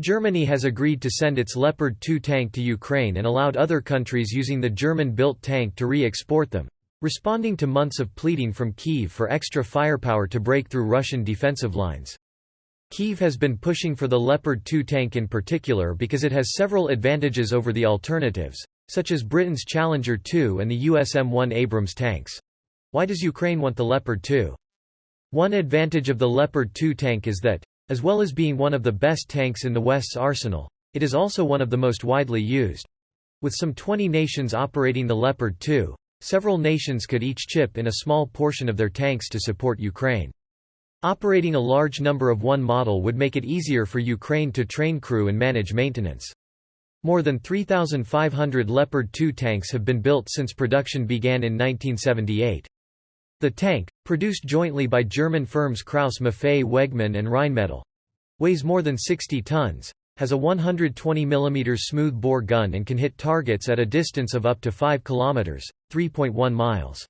Germany has agreed to send its Leopard 2 tank to Ukraine and allowed other countries using the German-built tank to re-export them, responding to months of pleading from Kyiv for extra firepower to break through Russian defensive lines. Kyiv has been pushing for the Leopard 2 tank in particular because it has several advantages over the alternatives, such as Britain's Challenger 2 and the US M1 Abrams tanks. Why does Ukraine want the Leopard 2? One advantage of the Leopard 2 tank is that, as well as being one of the best tanks in the West's arsenal, it is also one of the most widely used. With some 20 nations operating the Leopard 2, several nations could each chip in a small portion of their tanks to support Ukraine. Operating a large number of one model would make it easier for Ukraine to train crew and manage maintenance. More than 3,500 Leopard 2 tanks have been built since production began in 1978. The tank, produced jointly by German firms Krauss-Maffei Wegmann and Rheinmetall, weighs more than 60 tons, has a 120 mm smooth-bore gun and can hit targets at a distance of up to 5 km (3.1 miles).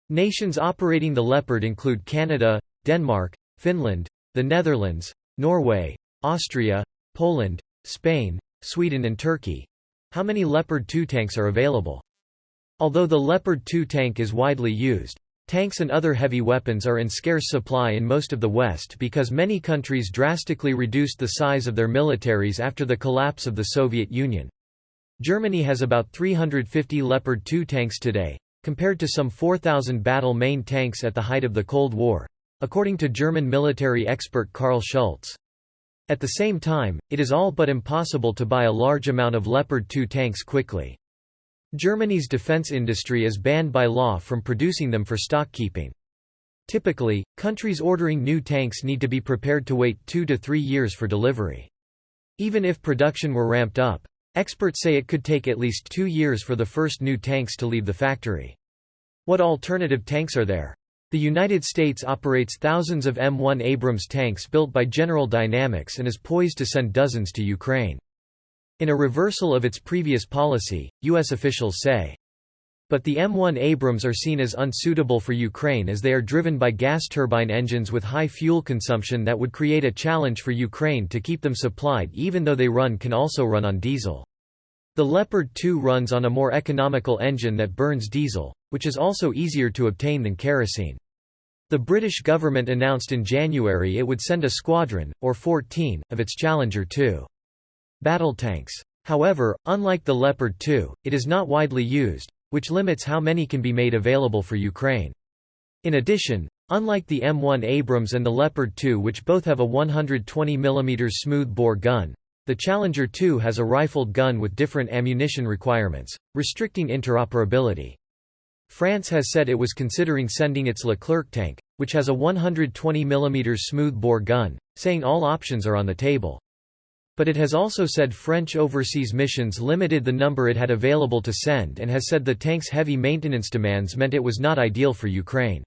Nations operating the Leopard include Canada, Denmark, Finland, the Netherlands, Norway, Austria, Poland, Spain, Sweden and Turkey. How many Leopard 2 tanks are available? Although the Leopard 2 tank is widely used, tanks and other heavy weapons are in scarce supply in most of the West because many countries drastically reduced the size of their militaries after the collapse of the Soviet Union. Germany has about 350 Leopard 2 tanks today, compared to some 4,000 battle-main tanks at the height of the Cold War, according to German military expert Karl Schulz. At the same time, it is all but impossible to buy a large amount of Leopard 2 tanks quickly. Germany's defense industry is banned by law from producing them for stock-keeping. Typically, countries ordering new tanks need to be prepared to wait 2 to 3 years for delivery. Even if production were ramped up, experts say it could take at least 2 years for the first new tanks to leave the factory. What alternative tanks are there? The United States operates thousands of M1 Abrams tanks built by General Dynamics and is poised to send dozens to Ukraine. In a reversal of its previous policy, U.S. officials say. But the M1 Abrams are seen as unsuitable for Ukraine as they are driven by gas turbine engines with high fuel consumption that would create a challenge for Ukraine to keep them supplied even though they can also run on diesel. The Leopard 2 runs on a more economical engine that burns diesel, which is also easier to obtain than kerosene. The British government announced in January it would send a squadron, or 14, of its Challenger 2 battle tanks. However, unlike the Leopard 2, it is not widely used, which limits how many can be made available for Ukraine. In addition, unlike the M1 Abrams and the Leopard 2 which both have a 120 mm smooth-bore gun, the Challenger 2 has a rifled gun with different ammunition requirements, restricting interoperability. France has said it was considering sending its Leclerc tank, which has a 120 mm smooth-bore gun, saying all options are on the table. But it has also said French overseas missions limited the number it had available to send and has said the tank's heavy maintenance demands meant it was not ideal for Ukraine.